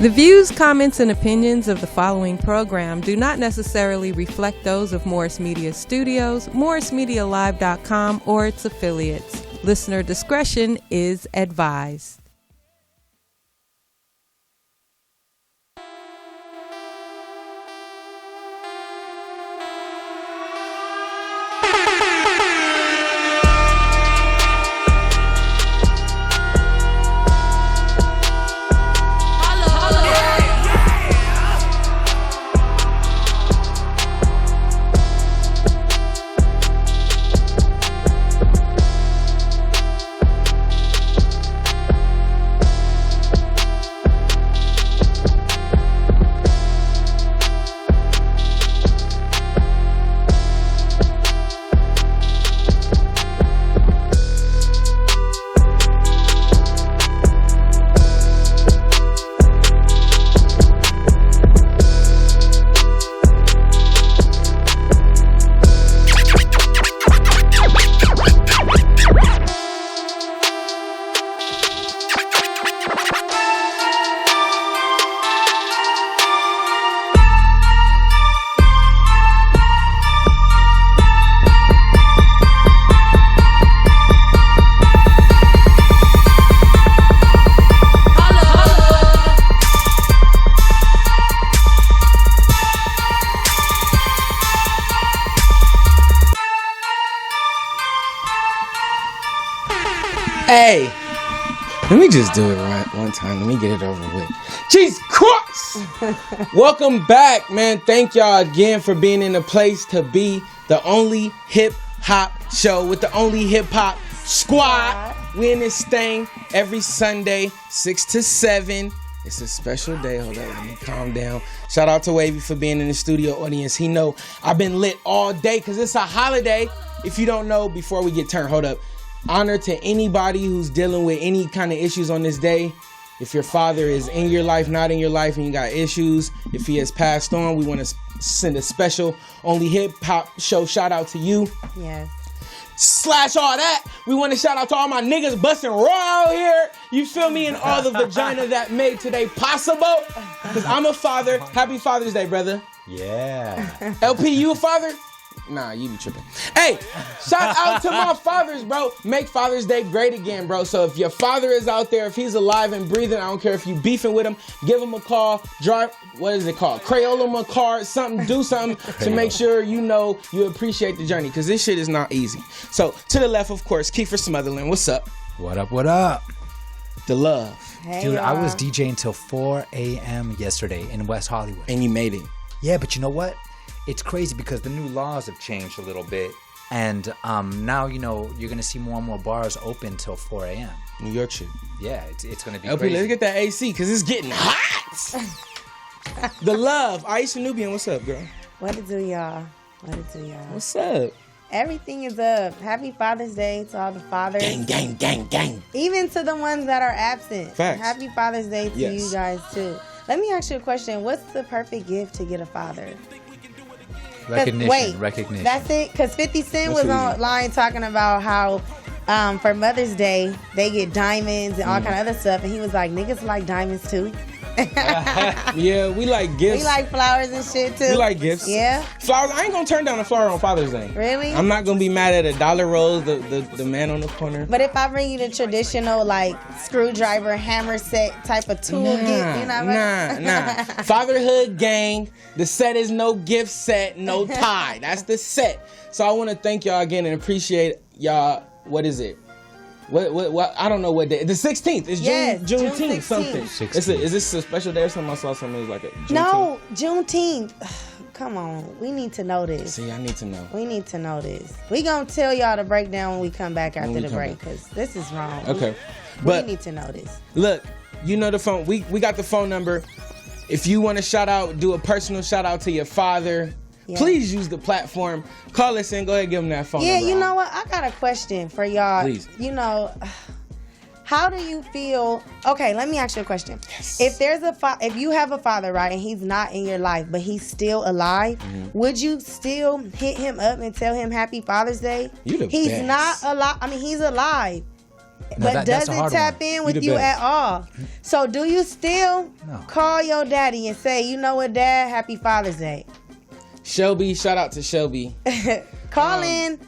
The views, comments, and opinions of the following program do not necessarily reflect those of Morris Media Studios, MorrisMediaLive.com, or its affiliates. Listener discretion is advised. Hey, let me just do it right one time. Let me get it over with. Jesus Christ! Welcome back, man. Thank y'all again for being in the place to be, the only hip hop show with the only hip hop squad. We in this thing every Sunday, 6 to 7. It's a special day. Hold up, let me calm down. Shout out to Wavy for being in the studio audience. He know I've been lit all day because it's a holiday. If you don't know, before we get turned, hold up. Honor to anybody who's dealing with any kind of issues on this day. If your father is in your life, not in your life, and you got issues, if he has passed on, we want to send a special only hip hop show shout out to you. Yes. Slash all that. We want to shout out to all my niggas busting raw out here. You feel me? And all the vagina that made today possible. Because I'm a father. Happy Father's Day, brother. Yeah. LP, you a father? Nah, you be tripping. Hey, shout out to my fathers, bro. Make Father's Day great again, bro. So if your father is out there, if he's alive and breathing, I don't care if you beefing with him, give him a call, drive, what is it called? Crayola him a card, something, do something to make sure you know you appreciate the journey, because this shit is not easy. So to the left, of course, Kiefer Smotherland. What's up? What up, what up? The love. Hey, Dude, y'all. I was DJing till 4 a.m. yesterday in West Hollywood. And you made it. Yeah, but you know what? It's crazy because the new laws have changed a little bit. And now, you know, you're going to see more and more bars open till 4 a.m. New York shit. Yeah, it's going to be LP, crazy. let's get that AC, because it's getting hot. The love. Aisha Nubian, what's up, girl? What it do, y'all? What it do, y'all? What's up? Everything is up. Happy Father's Day to all the fathers. Gang, gang, gang, gang. Even to the ones that are absent. Facts. Happy Father's Day to Yes. you guys, too. Let me ask you a question. What's the perfect gift to get a father? Recognition. That's it? Because 50 Cent That's was easy. online talking about how for Mother's Day, they get diamonds and all kind of other stuff. And he was like, niggas like diamonds, too. Yeah, we like gifts. We like flowers and shit, too. We like gifts. Yeah? Flowers. I ain't gonna turn down a flower on Father's Day. Really? I'm not gonna be mad at a dollar rose, the man on the corner. But if I bring you the traditional, like, screwdriver, hammer set type of tool gift, you know what I mean? Nah. Fatherhood gang. The set is no gift set, no tie. That's the set. So I want to thank y'all again and appreciate y'all. What is it? What? I don't know what day. The 16th. It's Yes, June Juneteenth 16th. something. 16th. Is this a special day or something? I saw something like a Juneteenth. No, Juneteenth. Come on. We need to know this. See, I need to know. We need to know this. We gonna tell y'all the breakdown when we come back after we the come break, back. because this is wrong. Okay. We But need to know this. look, you know the phone. We got the phone number. If you want to shout out, do a personal shout out to your father, Yeah. please use the platform. Call us in. Go ahead and give them that phone Yeah, number. you know what? I got a question for y'all. Please. You know, how do you feel? Okay, let me ask you a question. Yes. If there's if you have a father, right, and he's not in your life, but he's still alive, would you still hit him up and tell him Happy Father's Day? You the He's best. not alive. I mean, he's alive. but doesn't tap in with you at all. So do you still call your daddy and say, you know what, Dad, happy Father's Day? Shelby, shout out to Shelby. Call in,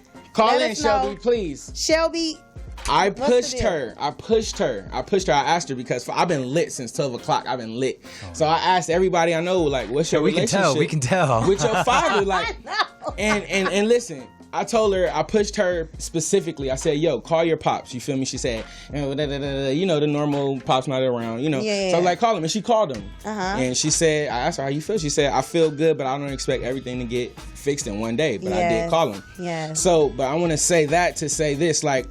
Shelby, please. Shelby. I pushed her. I asked her because I've been lit since 12 o'clock. I've been lit. So I asked everybody I know, like, what's your relationship? We can tell. With your father, like, and listen, I told her, I pushed her specifically. I said, yo, call your pops. You feel me? She said, you know, the normal pops not around, you know. Yeah. So I was like, call him. And she called him. And she said, I asked her how you feel. She said, I feel good, but I don't expect everything to get fixed in one day. But I did call him. Yeah. So, but I want to say that to say this, like,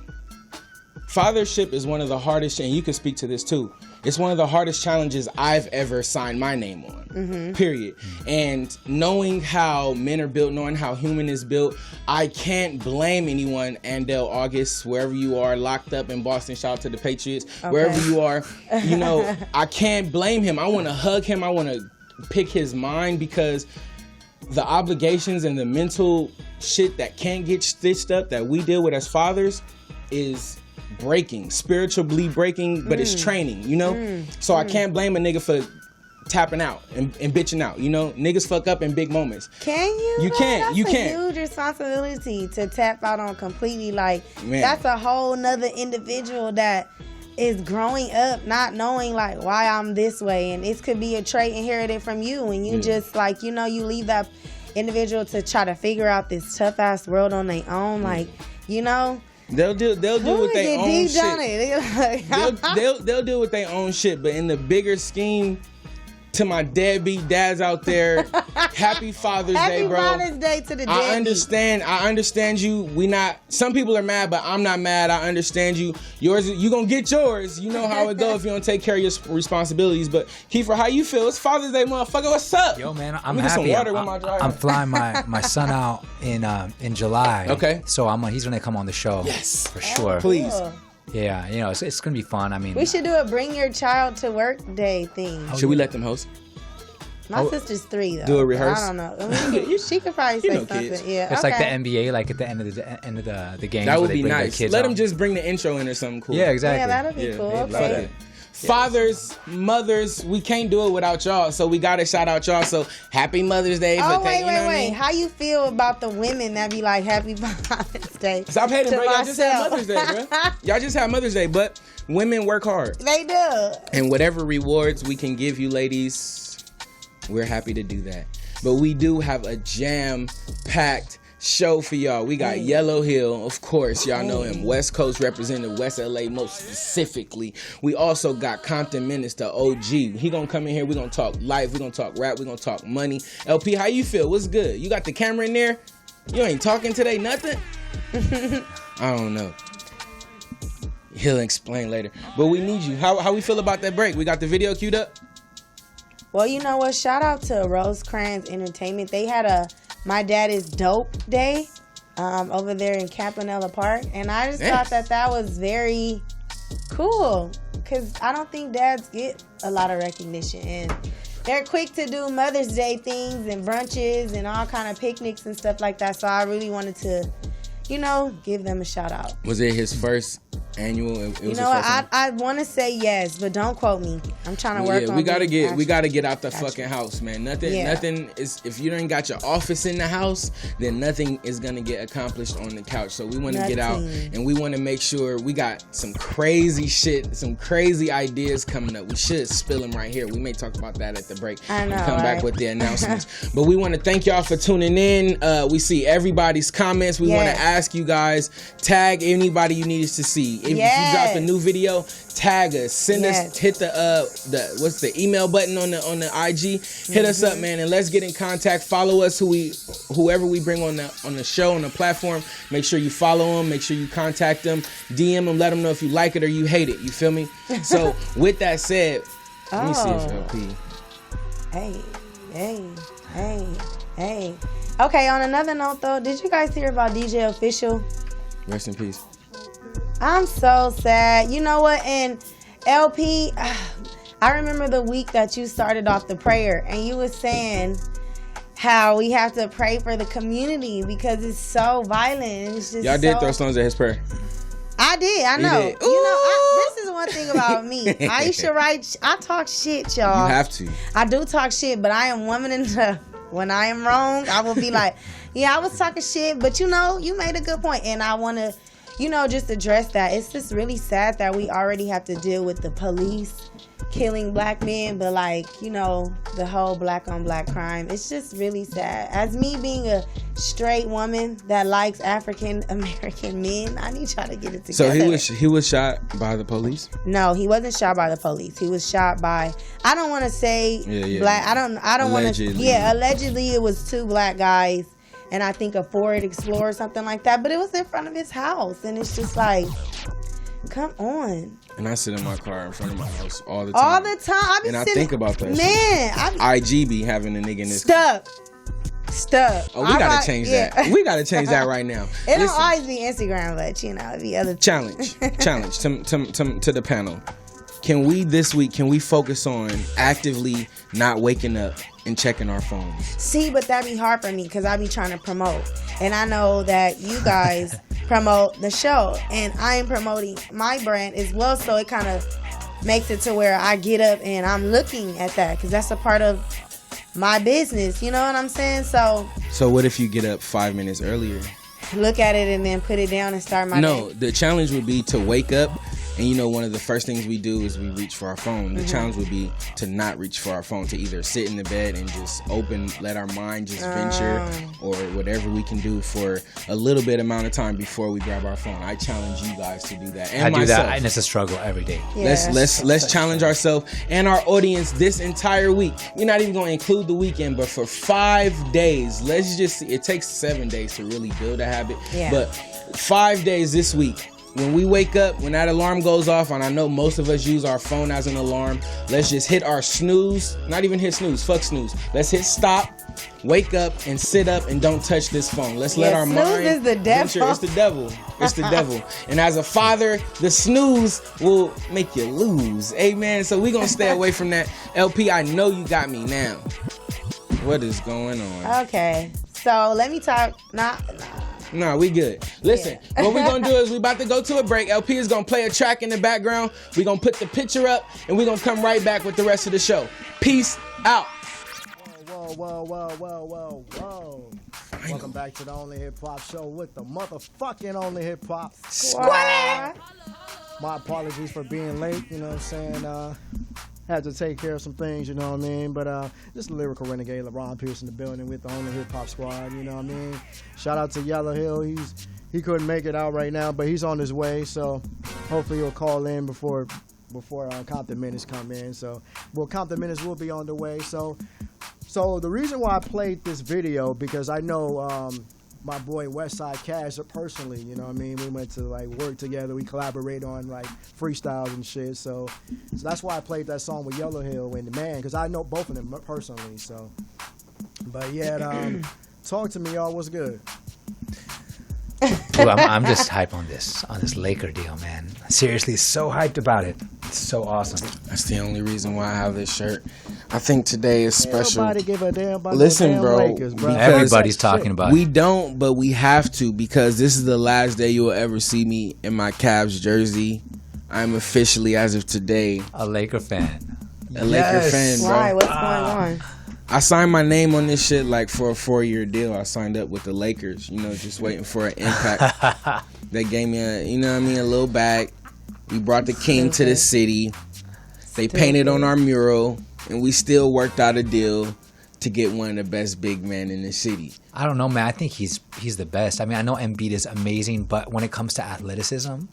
fathership is one of the hardest, and you can speak to this too. It's one of the hardest challenges I've ever signed my name on, period. And knowing how men are built, knowing how human is built, I can't blame anyone, Andell August, wherever you are, locked up in Boston, shout out to the Patriots, wherever you are, you know, I can't blame him. I want to hug him. I want to pick his mind because the obligations and the mental shit that can't get stitched up that we deal with as fathers is spiritually breaking, but it's training, you know? So I can't blame a nigga for tapping out and bitching out, you know? Niggas fuck up in big moments. Can you? You can't. That's a huge responsibility to tap out on completely. Like, that's a whole nother individual that is growing up not knowing, like, why I'm this way. And it could be a trait inherited from you. And you just, like, you know, you leave that individual to try to figure out this tough-ass world on their own. Like, you know? They'll deal with their own shit. They'll deal with their own shit, but in the bigger scheme, to my deadbeat dads out there, happy Father's Day, bro. Happy Father's Day to the deadbeat. I understand you. Some people are mad, but I'm not mad. I understand you. You gonna get yours. You know how it go if you don't take care of your responsibilities. But Kiefer, how you feel? It's Father's Day, motherfucker. What's up? Yo, man, I'm happy. I'm flying my son out in July. Okay. So he's gonna come on the show. Yes, for sure. Please. Cool. Yeah, you know, it's gonna be fun. I mean, we should do a bring your child to work day thing. Should we let them host? My sister's 3 though. Do a rehearse. I don't know. I mean, she could probably say something. Kids. Yeah, it's like the NBA, like at the end of the game. That would be nice. Let them just bring the intro in or something cool. Yeah, exactly. Yeah, that'll be cool. Okay. Fathers, mothers, we can't do it without y'all, so we gotta shout out y'all. So happy Mother's Day. Wait. How you feel about the women that be like happy Father's Day? Stop hating, bro. Y'all just had Mother's Day, bro. Y'all just had Mother's Day, but women work hard. They do. And whatever rewards we can give you, ladies, we're happy to do that. But we do have a jam-packed show for y'all. We got Yellow Hill, of course, y'all know him, West Coast representative, West LA most specifically. We also got Compton Menace, the OG. He gonna come in here, we gonna talk life, we gonna talk rap, we gonna talk money. LP, how you feel? What's good? You got the camera in there? You ain't talking today, nothing? I don't know. He'll explain later. But we need you. How we feel about that break? We got the video queued up? Well, you know what? Shout out to Rosecrans Entertainment. They had a My Dad is Dope Day over there in Campanella Park. And I just thought that was very cool because I don't think dads get a lot of recognition. And they're quick to do Mother's Day things and brunches and all kind of picnics and stuff like that. So I really wanted to, you know, give them a shout out. Was it his first annual? You know what? I want to say yes, but don't quote me. I'm trying to work on. We gotta get out the fucking house, man. Nothing is. If you don't got your office in the house, then nothing is gonna get accomplished on the couch. So we want to get out, and we want to make sure we got some crazy shit, some crazy ideas coming up. We should spill them right here. We may talk about that at the break. I know. Come back with the announcements. But we want to thank y'all for tuning in. We see everybody's comments. We want to ask you guys, tag anybody you need us to see. If you drop a new video, tag us, send us, hit the email button on the IG, hit us up, man, and let's get in contact. Follow us, whoever we bring on the show, on the platform. Make sure you follow them, make sure you contact them, DM them, let them know if you like it or you hate it. You feel me? So with that said, let me see if LP. Hey. Okay, on another note though, did you guys hear about DJ Official? Rest in peace. I'm so sad. You know what? And LP, I remember the week that you started off the prayer and you were saying how we have to pray for the community because it's so violent. It's just y'all did throw stones at his prayer. I did. I know. did. You know, this is one thing about me. I used to write. I talk shit, y'all. You have to. I do talk shit, but I am woman enough. When I am wrong, I will be like, yeah, I was talking shit, but you know, you made a good point, and I want to, you know, just address that. It's just really sad that we already have to deal with the police killing black men, but like, you know, the whole black on black crime. It's just really sad. As me being a straight woman that likes African American men, I need y'all to get it together. So he was shot by the police? No, he wasn't shot by the police. He was shot by, I don't want to say black. I don't want to. Yeah, allegedly it was 2 black guys, and I think a Ford Explorer or something like that. But it was in front of his house, and it's just like, come on. And I sit in my car in front of my house all the time. All the time. I think about that. Man, IG be having a nigga in this. Stuck. Oh, we gotta change that. We gotta change that right now. It don't always be Instagram, but you know, it be other challenge to the panel. Can we this week? Can we focus on actively not waking up and checking our phones? See, but that be hard for me because I be trying to promote, and I know that you guys promote the show, and I am promoting my brand as well. So it kind of makes it to where I get up and I'm looking at that because that's a part of my business. You know what I'm saying? So what if you get up 5 minutes earlier? Look at it and then put it down and start my day. The challenge would be to wake up. And you know, one of the first things we do is we reach for our phone. The challenge would be to not reach for our phone, to either sit in the bed and just let our mind just venture, or whatever we can do for a little bit amount of time before we grab our phone. I challenge you guys to do that. And I do myself. that, and it's a struggle every day. Yeah, let's challenge ourselves and our audience this entire week. We're not even going to include the weekend, but for 5 days, let's just see. It takes 7 days to really build a habit, but 5 days this week. When we wake up, when that alarm goes off, and I know most of us use our phone as an alarm, let's just hit our snooze. Not even hit snooze. Fuck snooze. Let's hit stop, wake up, and sit up, and don't touch this phone. Let's let our mind. Snooze is the devil. Venture. It's the devil. It's the devil. And as a father, the snooze will make you lose. Amen. So we're going to stay away from that. LP, I know you got me now. What is going on? Okay. So let me talk. Nah, we good. Listen, what we're going to do is we about to go to a break. LP is going to play a track in the background. We're going to put the picture up, and we're going to come right back with the rest of the show. Peace out. Whoa. Welcome back to the Only Hip Hop Show with the motherfucking Only Hip Hop Squad. My apologies for being late, you know what I'm saying? Had to take care of some things, you know what I mean? But this is Lyrical Renegade, LeBron Pierce in the building with the Only Hip Hop Squad, you know what I mean? Shout out to Yellow Hill. He couldn't make it out right now, but he's on his way, so hopefully he'll call in before Compton Menace come in. So, Compton Menace will be on the way. So the reason why I played this video, because I know my boy Westside Cash personally, you know what I mean? We went to like work together, we collaborate on like freestyles and shit. So that's why I played that song with Yellow Hill and the man, because I know both of them personally. So, but yeah, talk to me, y'all. What's good? Well, I'm just hyped on this Laker deal, man. Seriously, so hyped about it. It's so awesome. That's the only reason why I have this shirt. I think today is special. Nobody give a damn about Listen, the damn bro, Lakers, bro. Everybody's talking about We it. don't, but we have to, because this is the last day you will ever see me in my Cavs jersey. I'm officially, as of today, A Laker fan. Laker fan, bro. Why? What's going on? I signed my name on this shit like for a 4-year deal. I signed up with the Lakers, you know, just waiting for an impact. They gave me a little bag. We brought the king to the city. They painted on our mural, and we still worked out a deal to get one of the best big men in the city. I don't know, man. I think he's the best. I mean, I know Embiid is amazing, but when it comes to athleticism,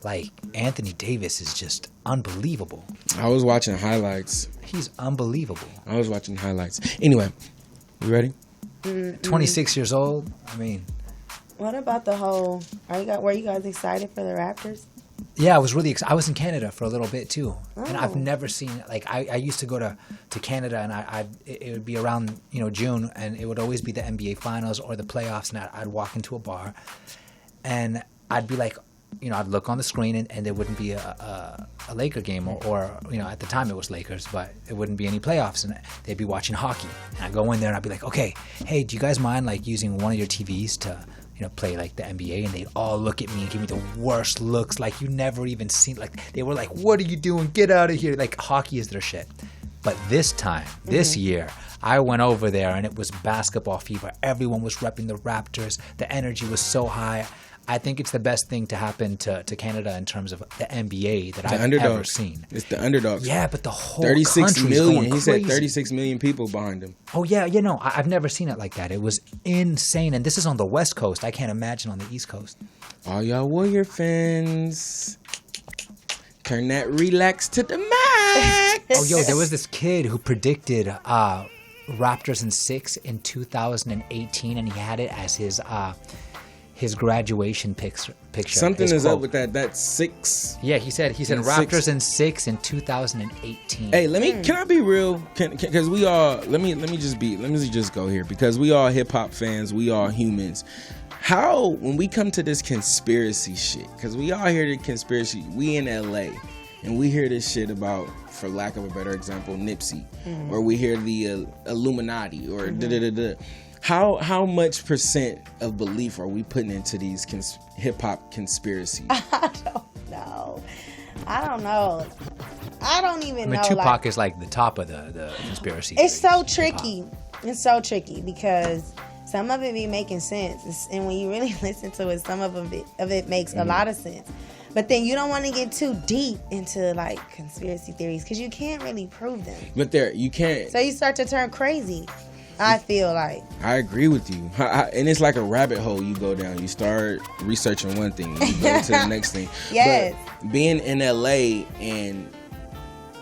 like Anthony Davis is just unbelievable. I was watching highlights. He's unbelievable. I was watching highlights. Anyway, you ready? 26 years old. I mean, What about the whole? Were you guys excited for the Raptors? yeah, I was really excited. I was in Canada for a little bit too, and I've never seen like I used to go to Canada, and it would be around June, and it would always be the NBA Finals or the playoffs, and I'd walk into a bar, and I'd be like, I'd look on the screen, and there wouldn't be a Laker game, or at the time it was Lakers, but it wouldn't be any playoffs, and they'd be watching hockey, and I'd go in there and I'd be like, okay, hey, do you guys mind like using one of your TVs to play like the NBA, and they'd all look at me and give me the worst looks, like you never even seen. Like they were like, "What are you doing? Get out of here!" Like hockey is their shit. But this time, this year, I went over there and it was basketball fever. Everyone was repping the Raptors. The energy was so high. I think it's the best thing to happen to Canada in terms of the NBA that I've ever seen. It's the underdogs. Yeah, but the whole 36 million. Going he said crazy. 36 million people behind him. Oh, yeah. I've never seen it like that. It was insane. And this is on the West Coast. I can't imagine on the East Coast. All y'all Warrior fans, turn that relax to the max. There was this kid who predicted Raptors in 6 in 2018, and he had it as his graduation picture. Something is up with that. That's 6. Yeah, he said Raptors in 6 in 2018. Hey, can I be real? Because we all let me just go here, because we all hip hop fans, we all humans. How, when we come to this conspiracy shit, because we all hear the conspiracy, we in LA, and we hear this shit about, for lack of a better example, Nipsey, or we hear the Illuminati, or da-da-da-da. How much percent of belief are we putting into these hip-hop conspiracies? I don't know. I don't even know. Tupac is like the top of the conspiracy. It's so tricky. It's so tricky because some of it be making sense. And when you really listen to it, some of it makes a lot of sense. But then you don't want to get too deep into like conspiracy theories because you can't really prove them. But you can't. So you start to turn crazy. I feel like. I agree with you. And it's like a rabbit hole you go down. You start researching one thing, you go to the next thing. Yes. But being in LA and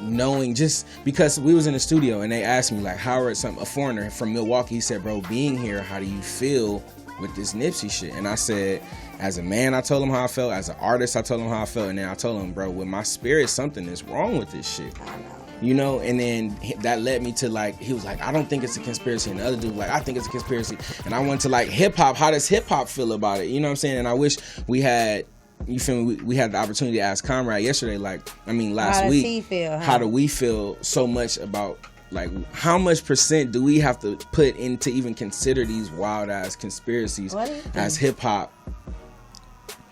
knowing, just because we was in the studio and they asked me like, a foreigner from Milwaukee, he said, bro, being here, how do you feel with this Nipsey shit? And I said, as a man, I told him how I felt. As an artist, I told him how I felt. And then I told him, bro, with my spirit, something is wrong with this shit. I know. And then that led me to like, he was like, I don't think it's a conspiracy. And the other dude was like, I think it's a conspiracy. And I went to like hip hop. How does hip hop feel about it? You know what I'm saying? And I wish we had, you feel me? We had the opportunity to ask Conrad yesterday, last week. How does he feel? How do we feel so much about, like, how much percent do we have to put in to even consider these wild ass conspiracies as hip hop?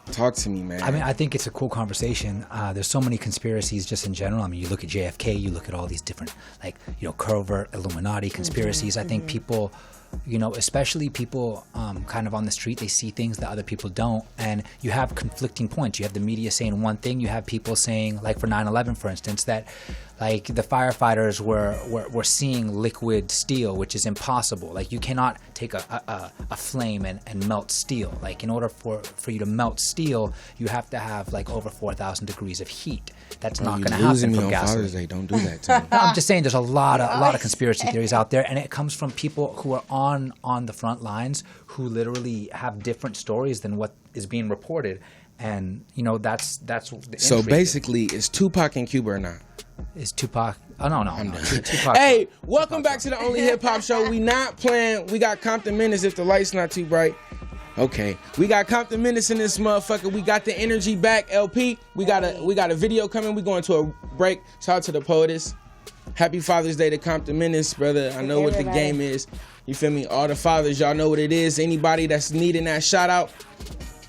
Talk to me, man. I mean, I think it's a cool conversation. There's so many conspiracies just in general. I mean, you look at JFK, you look at all these different, like, covert Illuminati conspiracies. I think people, especially people kind of on the street, they see things that other people don't. And you have conflicting points. You have the media saying one thing. You have people saying, like for 9/11, for instance, that like the firefighters were seeing liquid steel, which is impossible. Like you cannot take a flame and melt steel. Like in order for you to melt steel, you have to have like over 4,000 degrees of heat. That's not going to happen from gasoline. Father's Day. Don't do that to me. No, I'm just saying there's a lot of conspiracy theories out there, and it comes from people who are on the front lines who literally have different stories than what is being reported. And that's the so basically, is Tupac in Cuba or not? Is Tupac? Oh no. Tupac. Hey, welcome back to the Only Hip Hop Show. We not playing. We got Compton Menace if the light's not too bright. Okay, we got Compton Menace in this motherfucker. We got the energy back, LP. We got a video coming. We going to a break. Shout out to the poetess. Happy Father's Day to Compton Menace, brother. I know what the game is. You feel me? All the fathers, y'all know what it is. Anybody that's needing that shout out,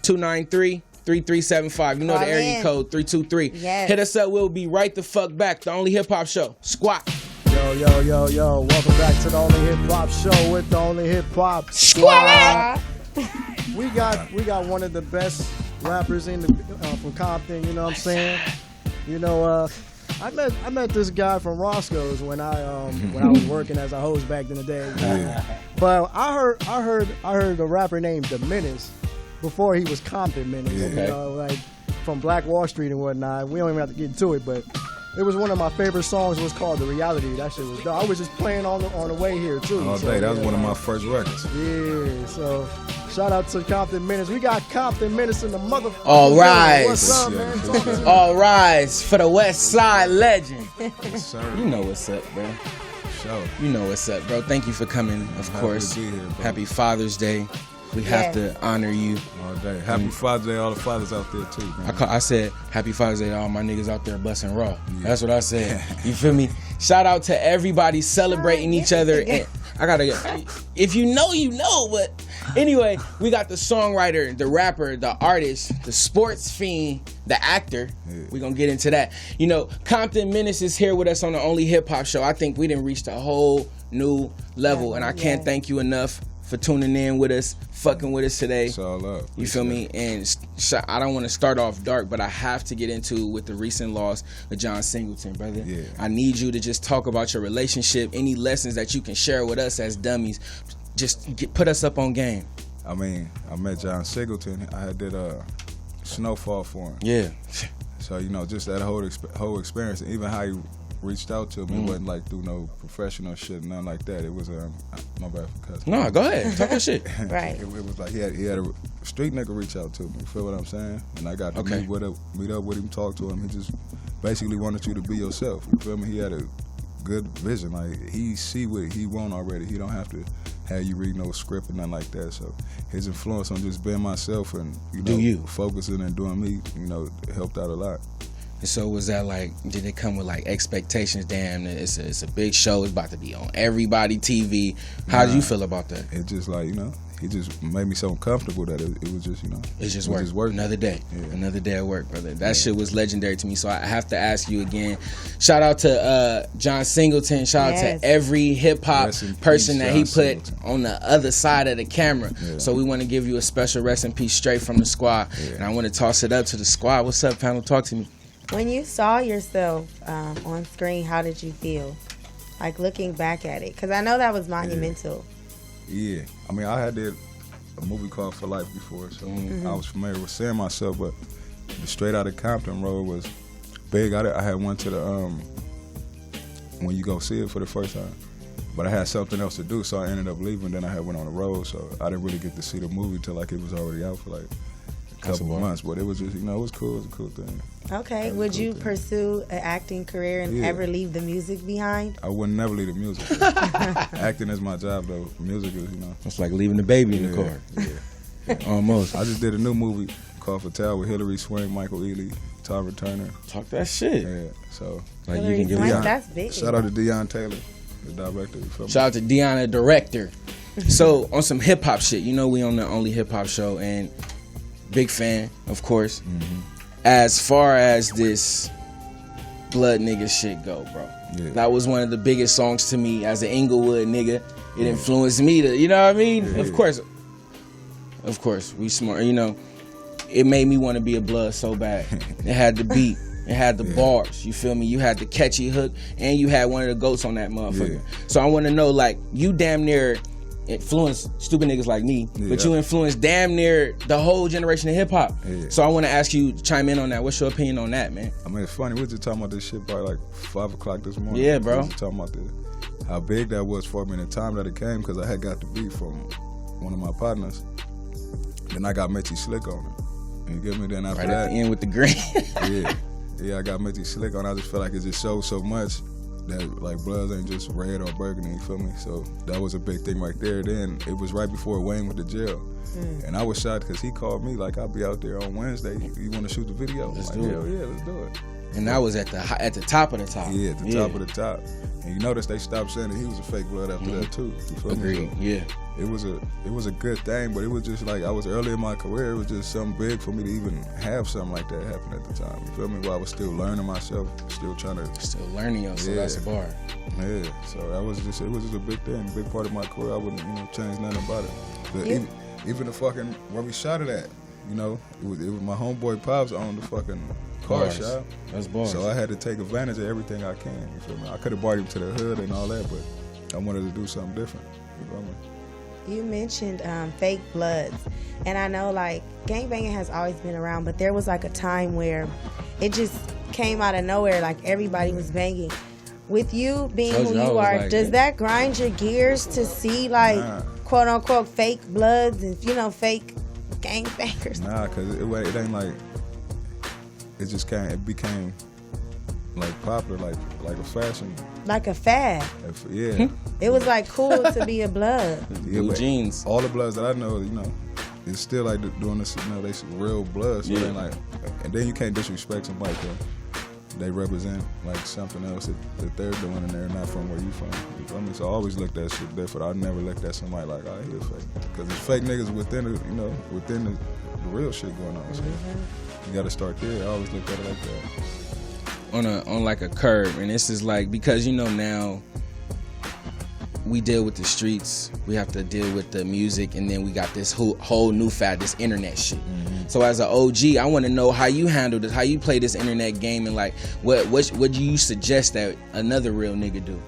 293-3375. You know the area code, 323. Yes. Hit us up. We'll be right the fuck back. The Only Hip Hop Show. Squat. Yo. Welcome back to the Only Hip Hop Show with the Only Hip Hop Squad. We got one of the best rappers in the from Compton, you know what I'm saying? I met this guy from Roscoe's when I was working as a host back in the day. Yeah. But I heard a rapper named The Menace before he was Compton Menace. Okay. Like from Black Wall Street and whatnot. We don't even have to get into it, but it was one of my favorite songs. It was called The Reality. That shit was dope. I was just playing on the way here too. All day. That was one of my first records. Yeah. So shout out to Compton Menace. We got Compton Menace in the motherfucker. All rise. What's up, man? All rise for the West Side legend. Yes, sir. You know what's up, bro. Sure. You know what's up, bro. Thank you for coming, of course. Happy to be here, bro. Happy Father's Day. We have to honor you. All day. Happy Father's Day, all the fathers out there too, man. I said, Happy Father's Day to all my niggas out there busting raw. Yeah. That's what I said. You feel me? Shout out to everybody celebrating each other. And I gotta, if you know, but Anyway, we got the songwriter, the rapper, the artist, the sports fiend, the actor. Yeah. We're going to get into that. You know, Compton Menace is here with us on the Only Hip Hop Show. I think we didn't reach a whole new level, and I can't thank you enough for tuning in with us, fucking with us today. It's all love. You feel me? And I don't want to start off dark, but I have to get into with the recent loss of John Singleton, brother. Yeah. I need you to just talk about your relationship, any lessons that you can share with us as dummies. Just put us up on game. I mean, I met John Singleton. I did a Snowfall for him. Yeah. So, you know, just that whole experience, and even how he reached out to me, it wasn't like through no professional shit, nothing like that. It was, my bad for cussing. No, go ahead. Talk your shit. Right. It was like he had a street nigga reach out to me. You feel what I'm saying? And I got to meet up with him, talk to him. He just basically wanted you to be yourself. You feel me? He had a good vision. Like, he see what he want already. He don't have to have you read no script or nothing like that. So his influence on just being myself and, focusing and doing me, helped out a lot. And so was that like, did it come with like expectations? Damn, it's a big show. It's about to be on everybody TV. How did you feel about that? It just like, he just made me so comfortable that it was just, It's just work. Another day. Yeah. Another day at work, brother. That shit was legendary to me. So I have to ask you again. Shout out to John Singleton. Shout out to every hip hop person that he put on the other side of the camera. Yeah. So we want to give you a special rest in peace straight from the squad. Yeah. And I want to toss it up to the squad. What's up, panel? Talk to me. When you saw yourself on screen, how did you feel? Like looking back at it? Because I know that was monumental. Yeah. I mean, I had did a movie called For Life before, so I was familiar with seeing myself, but the Straight Outta Compton role was big. I had one to the, when you go see it for the first time, but I had something else to do, so I ended up leaving, then I had went on the road, so I didn't really get to see the movie till like it was already out for like a couple of months, but it was just, it was cool. It was a cool thing. Okay. Would you pursue an acting career and ever leave the music behind? I would never leave the music. Acting is my job, though. Music is, It's like leaving the baby in the car. Yeah. Almost. I just did a new movie called Fatal with Hillary Swank, Michael Ealy, Tyra Turner. Talk that shit. Yeah. So like Hillary you can Swank, give that's big. Shout out to Deion Taylor, the director. Shout out to Deion, the director. So on some hip hop shit, we on the Only Hip Hop Show, and big fan, of course. Mm-hmm. As far as this blood nigga shit go, bro. Yeah. That was one of the biggest songs to me as an Inglewood nigga. It influenced me to, you know what I mean? Yeah. Of course, we smart, It made me want to be a blood so bad. It had the beat. It had the bars, you feel me? You had the catchy hook, and you had one of the goats on that motherfucker. Yeah. So I want to know, like, you damn near influenced stupid niggas like me, but you influenced damn near the whole generation of hip hop. Yeah. So I want to ask you, chime in on that. What's your opinion on that, man? I mean, it's funny. We were just talking about this shit probably like 5 o'clock this morning. Yeah, bro. We were just talking about how big that was for me and the time that it came, because I had got the beat from one of my partners. Then I got Mitchie Slick on it. And you get me? Then after that, at the end with the green. Yeah, I got Mitchie Slick on. I just feel like it just shows so much that like Bloods ain't just red or burgundy, you feel me? So that was a big thing right there. Then it was right before Wayne went to jail. And I was shocked because he called me like, I'll be out there on Wednesday. You want to shoot the video? Let's do it. Hell yeah, let's do it. And that was at the top of the top. Yeah, at the top of the top. And you notice they stopped saying that he was a fake blood after that too. You feel me? So yeah. It was a good thing, but it was just like I was early in my career. It was just something big for me to even have something like that happen at the time. You feel me? While I was still learning myself, still learning yourself. So that's a bar. Yeah. So it was just a big thing, a big part of my career. I wouldn't change nothing about it. But even the fucking where we shot it at, it was my homeboy Pops owned the fucking car shop. That's bars. So I had to take advantage of everything I can. You feel me? I could have brought him to the hood and all that, but I wanted to do something different. You feel me? You mentioned fake bloods, and I know like gangbanging has always been around, but there was like a time where it just came out of nowhere, like everybody was banging. With you being who you are, like, does that grind your gears to see like quote unquote fake bloods and fake gangbangers? Nah, cause it ain't like it became like popular, like a fashion. Like a fad. Yeah. It was like cool to be a blood. Blue jeans. All the bloods that I know, it's still like doing this, they real blood. So they like, and then you can't disrespect somebody they represent like something else that they're doing and they're not from where you from. You feel me? So I always looked at shit different. I never looked at somebody like, oh, he's fake. Because it's fake niggas within the real shit going on. So you got to start there. I always looked at it like that. On like a curve, and this is like, because now we deal with the streets, we have to deal with the music, and then we got this whole new fad, this internet shit. So as an OG, I want to know how you handle this, how you play this internet game, and like what do you suggest that another real nigga do?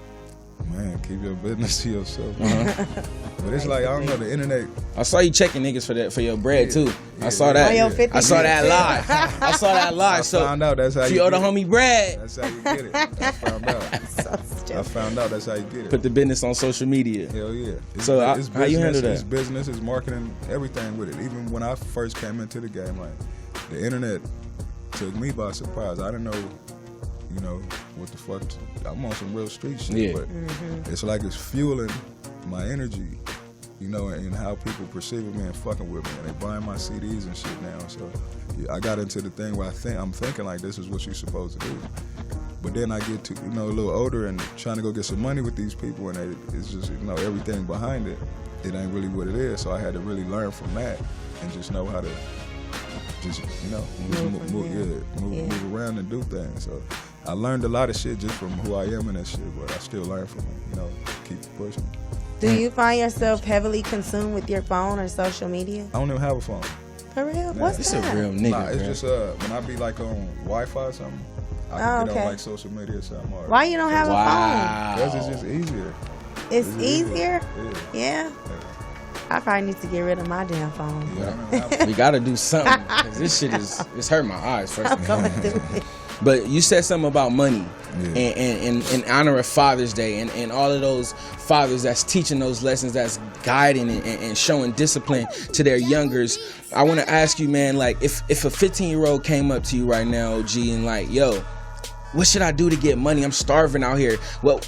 Man, keep your business to yourself. But it's like, I don't know, the internet. I saw you checking niggas for your bread too. Yeah, I saw that. I saw that live. I saw that live. I found out that's how if you you owe the get it. homie bread, That's how you get it. I found out. I found out that's how you get it. put the business on social media. Hell yeah. So it's how business, you handle that? It's business, it's marketing, everything with it. Even when I first came into the game, like, the internet took me by surprise. I didn't know, what the fuck. I'm on some real street shit, but it's like it's fueling my energy, and how people perceive me and fucking with me. And they buying my CDs and shit now. So I got into the thing where I'm thinking like this is what you're supposed to do. But then I get to, a little older and trying to go get some money with these people, and it's just, everything behind it. It ain't really what it is. So I had to really learn from that and just know how to just, move around and do things. So I learned a lot of shit just from who I am in that shit, but I still learn from it, keep pushing. Do you find yourself heavily consumed with your phone or social media? I don't even have a phone. For real? Yeah. What's This that? a real nigga, Nah, it's bro. just when I be like on Wi-Fi or something, I can get on like social media or something. Or, Why you don't have a Wow. because it's just easier. phone? It's easier? Yeah. I probably need to get rid of my damn phone. Yeah. We gotta do something, because this shit it's hurting my eyes first I'm of all. going through it. But you said something about money, Yeah. and in honor of Father's Day, and all of those fathers that's teaching those lessons, that's guiding and showing discipline to their youngers. I want to ask you, man, like if a 15-year-old came up to you right now, OG, and like, yo, what should I do to get money? I'm starving out here. Well,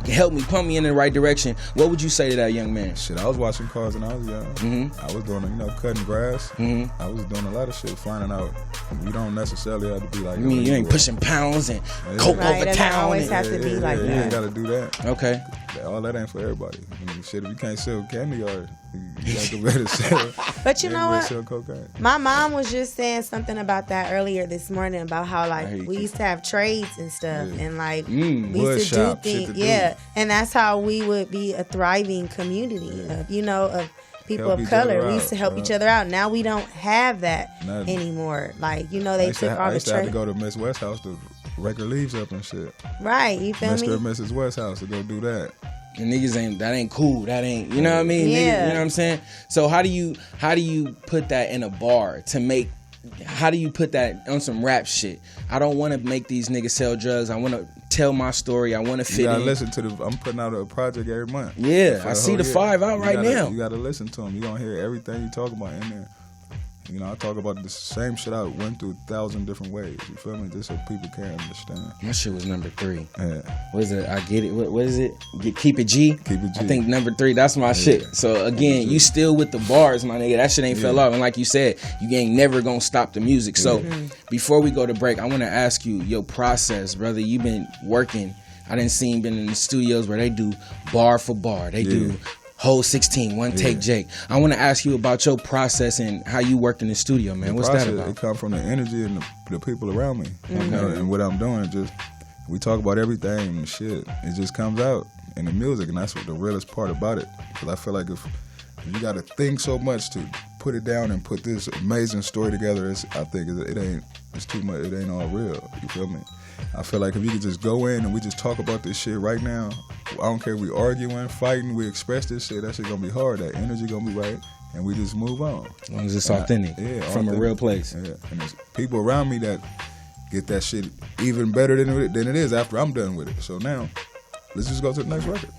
help me, pump me in the right direction. What would you say to that young man? Shit, I was watching cars when I was young. I was doing, cutting grass. I was doing a lot of shit, finding out you don't necessarily have to be like. You mean you ain't pushing pounds and coke Right, over it doesn't town? always have to be like You that. ain't got to do that. Okay. All that ain't for everybody. I mean, shit, if you can't sell candy or you got to better sell. But you know what? Sell cocaine. My mom was just saying something about that earlier this morning about how like we used to have trades and stuff and like we wood used to do shop, shit things, to do. and that's how we would be a thriving community of of people Help of each other color. We used to out, help each other out. Now we don't have that Nothing. anymore. Like they I used took all the to have to trade. go to Miss West's house to rake her leaves up and shit. Right, you feel Mr. me? and Mrs. West's house to go do that. And niggas ain't cool. That ain't, you know what I mean? Yeah. Niggas, you know what I'm saying? So how do you put that in a bar to make? How do you put that on some rap shit? I don't want to make these niggas sell drugs. I want to tell my story. I want to fit You gotta in. listen to I'm putting out a project every month. Yeah, For I the see whole the year. 5 out right now. You gotta listen to them. You gonna hear everything you talk about in there. I talk about the same shit I went through 1,000 different ways. You feel me? Just so people can understand. My shit was number 3. Yeah. What is it? I get it. What is it? Keep it G. Keep it G. I think number 3. That's my shit. So again, you still with the bars, my nigga. That shit ain't fell off. And like you said, you ain't never gonna stop the music. So before we go to break, I want to ask you your process, brother. You've been working. I didn't see him been in the studios where they do bar for bar. They do whole 16, one take Jake. I want to ask you about your process and how you work in the studio, man. What's that about? It comes from the energy and the people around me. And what I'm doing, just we talk about everything and shit. It just comes out in the music, and that's what the realest part about it. Because I feel like if you got to think so much to put it down and put this amazing story together, I think it's too much. It ain't all real. You feel me? I feel like if you could just go in and we just talk about this shit right now, I don't care if we arguing, fighting, we express this shit, that shit gonna be hard. That energy gonna be right, and we just move on. As long as it's authentic, from a real place. Yeah, and there's people around me that get that shit even better than it is after I'm done with it. So now, let's just go to the next record.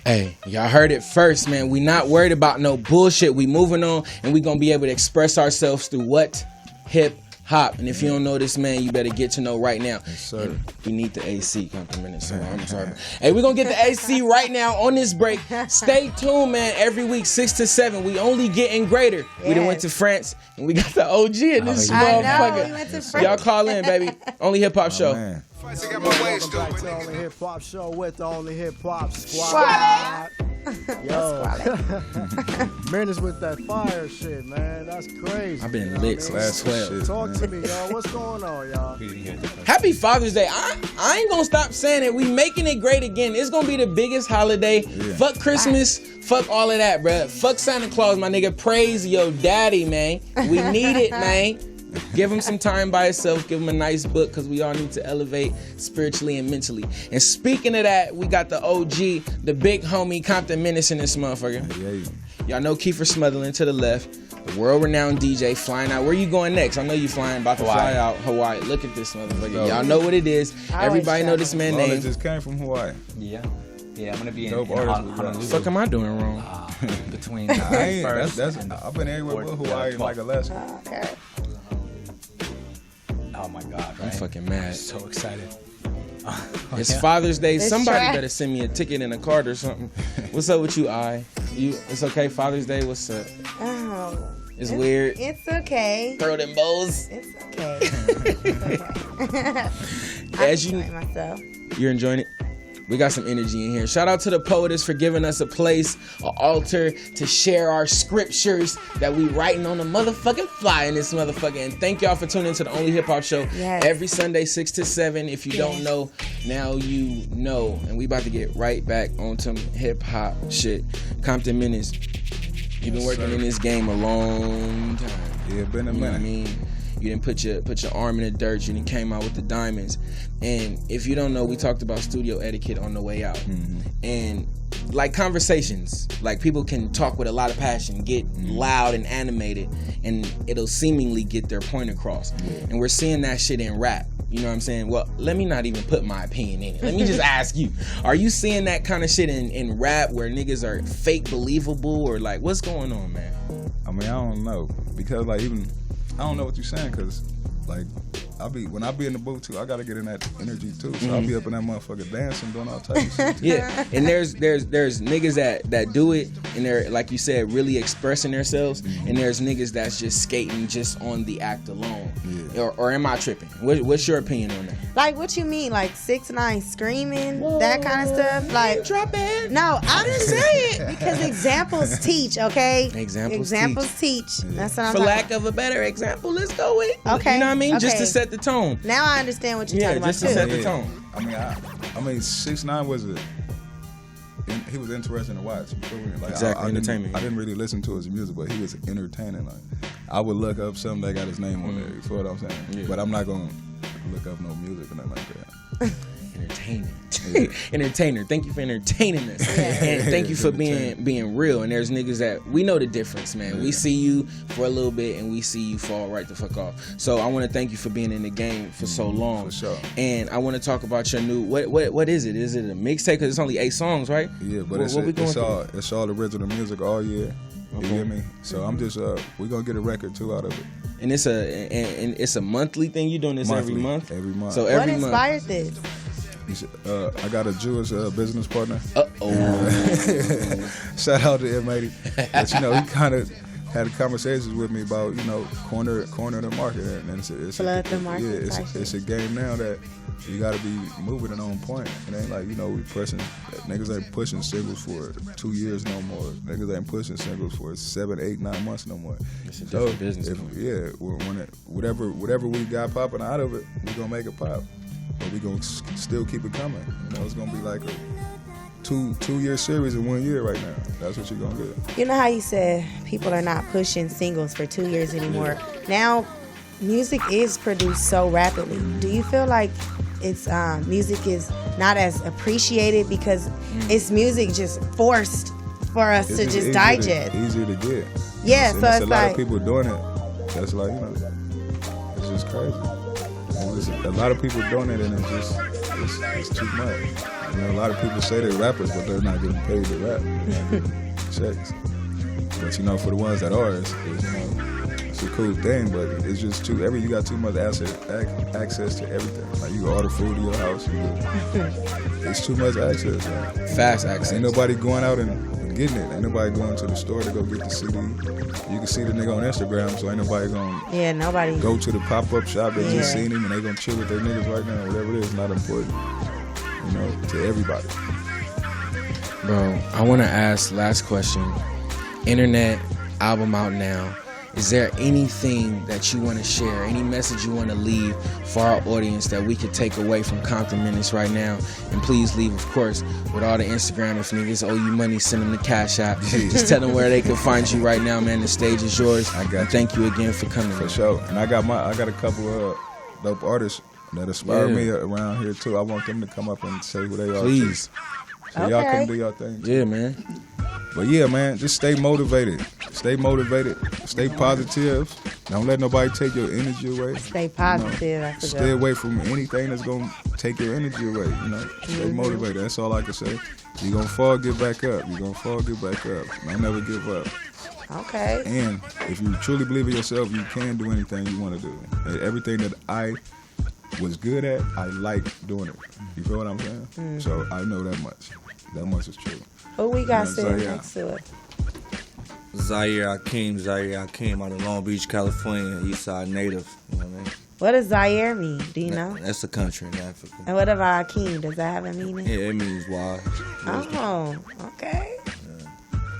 Hey, y'all heard it first, man. We not worried about no bullshit. We moving on, and we gonna be able to express ourselves through what? Hip hop. And if you don't know this man, you better get to know right now. Yes, sir. And we need the AC. Compton Menace. So I'm sorry. Hey, we're going to get the AC right now on this break. Stay tuned, man. Every week, 6 to 7. We only getting greater. We done went to France, and we got the OG in this motherfucker. We went to France. Y'all call in, baby. Only Hip Hop Show. Man. Welcome back to the Only Hip Hop Show with the Only Hip Hop Squad. Yo, Menace with that fire shit, man. That's crazy. I've been lit since 12. Talk to me, y'all. What's going on, y'all? Happy Father's Day. I ain't gonna stop saying it. We making it great again. It's gonna be the biggest holiday. Yeah. Fuck Christmas. Fuck all of that, bruh. Fuck Santa Claus, my nigga. Praise your daddy, man. We need it, man. Give him some time by himself. Give him a nice book, because we all need to elevate spiritually and mentally. And speaking of that, we got the OG, the big homie, Compton Menace in this motherfucker. Yeah. Y'all know Kiefer Smotherland to the left. The world-renowned DJ flying out. Where you going next? I know you flying, about to fly out Hawaii. Look at this motherfucker. Y'all know what it is. Everybody know this man Well, name. it just came from Hawaii. Yeah, I'm gonna be in Dope artist we got. Honolulu. What the fuck am I doing wrong? Between That's I've been everywhere but Hawaii and like Alaska. Okay. Oh my God! I'm Right? fucking mad. So excited. It's Father's Day. It's Somebody trash. better send me a ticket and a card or something. What's up with you, I? It's okay. Father's Day. What's up? Oh, It's weird. it's okay. Throw them bows. It's okay. As I'm you, enjoying myself. you're enjoying it. We got some energy in here. Shout out to the Poetess for giving us a place, an altar to share our scriptures that we writing on the motherfucking fly in this motherfucker. And thank y'all for tuning into the Only Hip Hop Show. Yes. Every Sunday, 6 to 7. If you don't know, now you know. And we about to get right back on some hip hop shit. Compton Menace, you've been working in this game a long time. Yeah, been a You know what I minute. mean? You didn't put your arm in the dirt. You didn't came out with the diamonds. And if you don't know, we talked about studio etiquette on the way out. Mm-hmm. And like conversations, like people can talk with a lot of passion, get loud and animated, and it'll seemingly get their point across. And we're seeing that shit in rap. You know what I'm saying? Well, let me not even put my opinion in it. Let me just ask you, are you seeing that kind of shit in rap where niggas are fake believable, or like what's going on, man? I mean, I don't know, because like even I don't know what you're saying, because like when I be in the booth too, I gotta get in that energy too. So I'll be up in that motherfucker dancing, doing all types of shit too. Yeah, and there's niggas that do it, and they're, like you said, really expressing themselves, and there's niggas that's just skating just on the act alone. Yeah. Or am I tripping? What's your opinion on that? Like, what you mean? Like 6ix9ine screaming, that kind of stuff? Like, drop it. no, I'm just saying because examples teach, okay? Examples teach. That's what I'm For talking lack of a better example, let's go with it. Okay, You know what I mean? Just to okay. set the tone. Now I understand what you're Yeah, talking about just to too. set the tone. I mean, 6ix9ine was he was interesting to watch. You feel me? Like, Exactly, entertainment. I didn't really listen to his music, but he was entertaining. Like, I would look up something that got his name on there. You feel what I'm saying? Yeah. But I'm not gonna look up no music or nothing like that. Entertaining. Entertainer. Thank you for entertaining us. And thank you for being real. And there's niggas that we know the difference, man. Yeah. We see you for a little bit and we see you fall right the fuck off. So I want to thank you for being in the game for so long. For sure. And I want to talk about your new what is it? Is it a mixtape? Because it's only 8 songs, right? Yeah, but What we going through? it's all original music all year. You hear me? So I'm just we're gonna get a record too out of it. And it's a monthly thing. You doing this Monthly, every month? every month. So What every month. inspired this? I got a Jewish business partner. Uh-oh. Shout out to M80. But he kind of had conversations with me about corner the market, and it's Flood the market. Yeah, it's a game now that you got to be moving it on point. It ain't like we pushing. Niggas ain't pushing singles for 2 years no more. Niggas ain't pushing singles for 7, 8, 9 months no more. It's a different business. Whatever we got popping out of it, we gonna make it pop. But we gonna still keep it coming. It's gonna be like a two-year series in 1 year right now. That's what you're gonna get. You know how you said people are not pushing singles for 2 years anymore. Now, music is produced so rapidly. Do you feel like it's music is not as appreciated because it's music just forced for us to just digest? Easier to get. Yeah, And so it's a lot like of people doing it. That's like it's just crazy. And there's a lot of people doing it, and it's too much. A lot of people say they're rappers, but they're not getting paid to rap. They're not getting checks. But for the ones that are, it's it's a cool thing, but it's just you got too much access to everything. Like you can order food to your house. It's too much access. Man. Fast access. Ain't nobody going out and getting it. Ain't nobody going to the store to go get the CD. You can see the nigga on Instagram, so ain't nobody gonna go to the pop-up shop that just seen him and they gonna chill with their niggas right now. Whatever it is, not important. You know, to everybody. Bro, I want to ask last question. Internet album out now. Is there anything that you want to share, any message you want to leave for our audience that we could take away from Compton Menace right now? And please leave, of course, with all the Instagram. If niggas owe you money, send them the Cash App. Just tell them where they can find you right now, man. The stage is yours. I got and thank you again for coming. For sure. And I got a couple of dope artists that inspire me around here too. I want them to come up and say who they are. Please. So y'all can do your thing. Yeah, man. But yeah, man, just stay motivated. Stay motivated. Stay positive. Don't let nobody take your energy away. Stay positive. You know, stay away from anything that's gonna take your energy away. You know, stay motivated. That's all I can say. You're gonna fall, get back up. You're gonna fall, get back up. Don't never give up. Okay. And if you truly believe in yourself, you can do anything you want to do. And everything that I was good at, I like doing it. You feel what I'm saying? So I know that much. That much is true. Who we got sitting next to it? Zaire Akeem out of Long Beach, California, Eastside native. You know what I mean? What does Zaire mean? Do you know? That's a country in Africa. And what about Akeem? Does that have a meaning? Yeah, it means wise. Oh, okay. Yeah.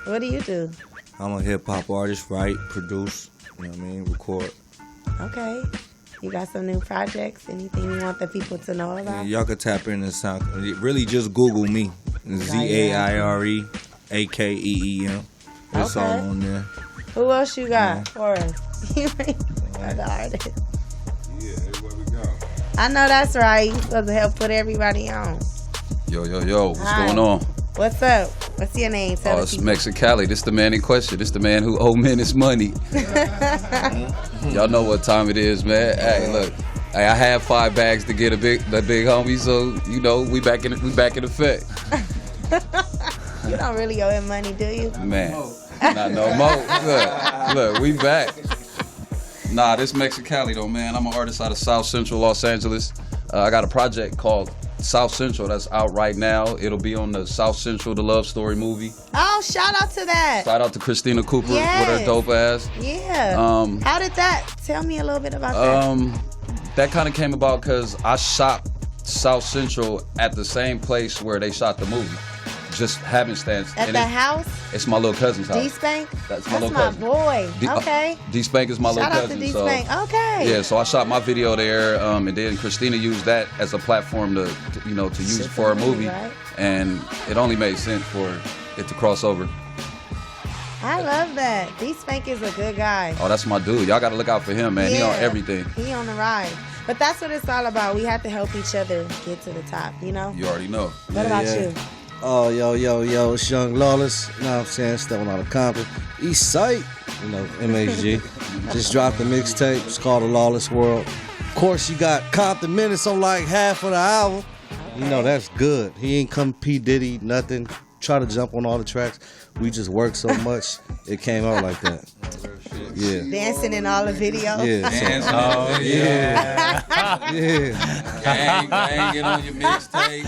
What do you do? I'm a hip hop artist, write, produce, you know what I mean, record. Okay. You got some new projects? Anything you want the people to know about? Yeah, y'all can tap in the sound. Really just Google me. ZAIRE AKEEM. It's all on there. Who else you got for us? You ain't the artist. Yeah, everywhere we go. I know that's right. You supposed to help put everybody on. Yo, what's going on? What's up? What's your name? Tell It's Mexicali. This the man in question. This the man who owe Menace money. Y'all know what time it is, man. Hey, look. Hey, I had 5 bags to get the big homie, so you know we back in effect. You don't really owe him money, do you? Man, not no more. Look, we back. Nah, this Mexicali though, man. I'm an artist out of South Central Los Angeles. I got a project called South Central that's out right now. It'll be on the South Central, the Love Story movie. Oh, shout out to that. Shout out to Christina Cooper with her dope ass. Yeah. How did that? Tell me a little bit about that. That kind of came about because I shot South Central at the same place where they shot the movie. Just happenstance. At the house? It's my little cousin's house. D-Spank? That's my little cousin. Boy. Okay. D-Spank is my little cousin. Shout out to D-Spank. Okay. Yeah, so I shot my video there, and then Christina used that as a platform to use it for a movie, right? And it only made sense for it to cross over. I love that. D-Spank is a good guy. Oh, that's my dude. Y'all got to look out for him, man. Yeah, he on everything. He on the ride. But that's what it's all about. We have to help each other get to the top, you know? You already know. What about you? Oh, yo, it's Young Lawless. You know what I'm saying? Stepping out of Compton. East Side, MHG. Just dropped a mixtape. It's called The Lawless World. Of course, you got Compton Menace on like half of the album. You know, that's good. He ain't come P. Diddy, nothing. Try to jump on all the tracks. We just worked so much, it came out like that. Yeah. Dancing in all the videos. Yeah. Dancing Gang, get on your mixtape.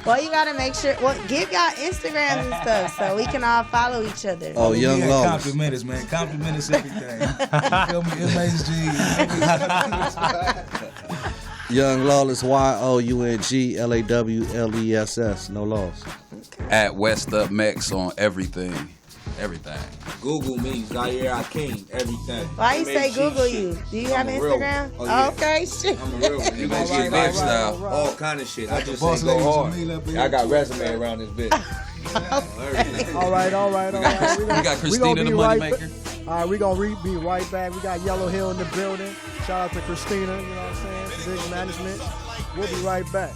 Well, you gotta make sure. Well, give y'all Instagram and stuff so we can all follow each other. Oh, Young Lawless. Compton Menace, man. Compton Menace everything. You feel me? MHG. Young Lawless, YOUNG LAWLESS. No loss. At West Up Mex on everything. Google me, Zaire Akeem, everything. Why you say Google you? Do you have Instagram? Oh, yeah. Okay, shit. I'm a real one. You gonna get Right. Style. all kind of shit. I just say go hard. I got resume around this bitch. All right. We got Christina the Moneymaker. All right, we're going to be right back. We got Yellow Hill in the building. Shout out to Christina, you know what I'm saying? Big management. We'll be right back.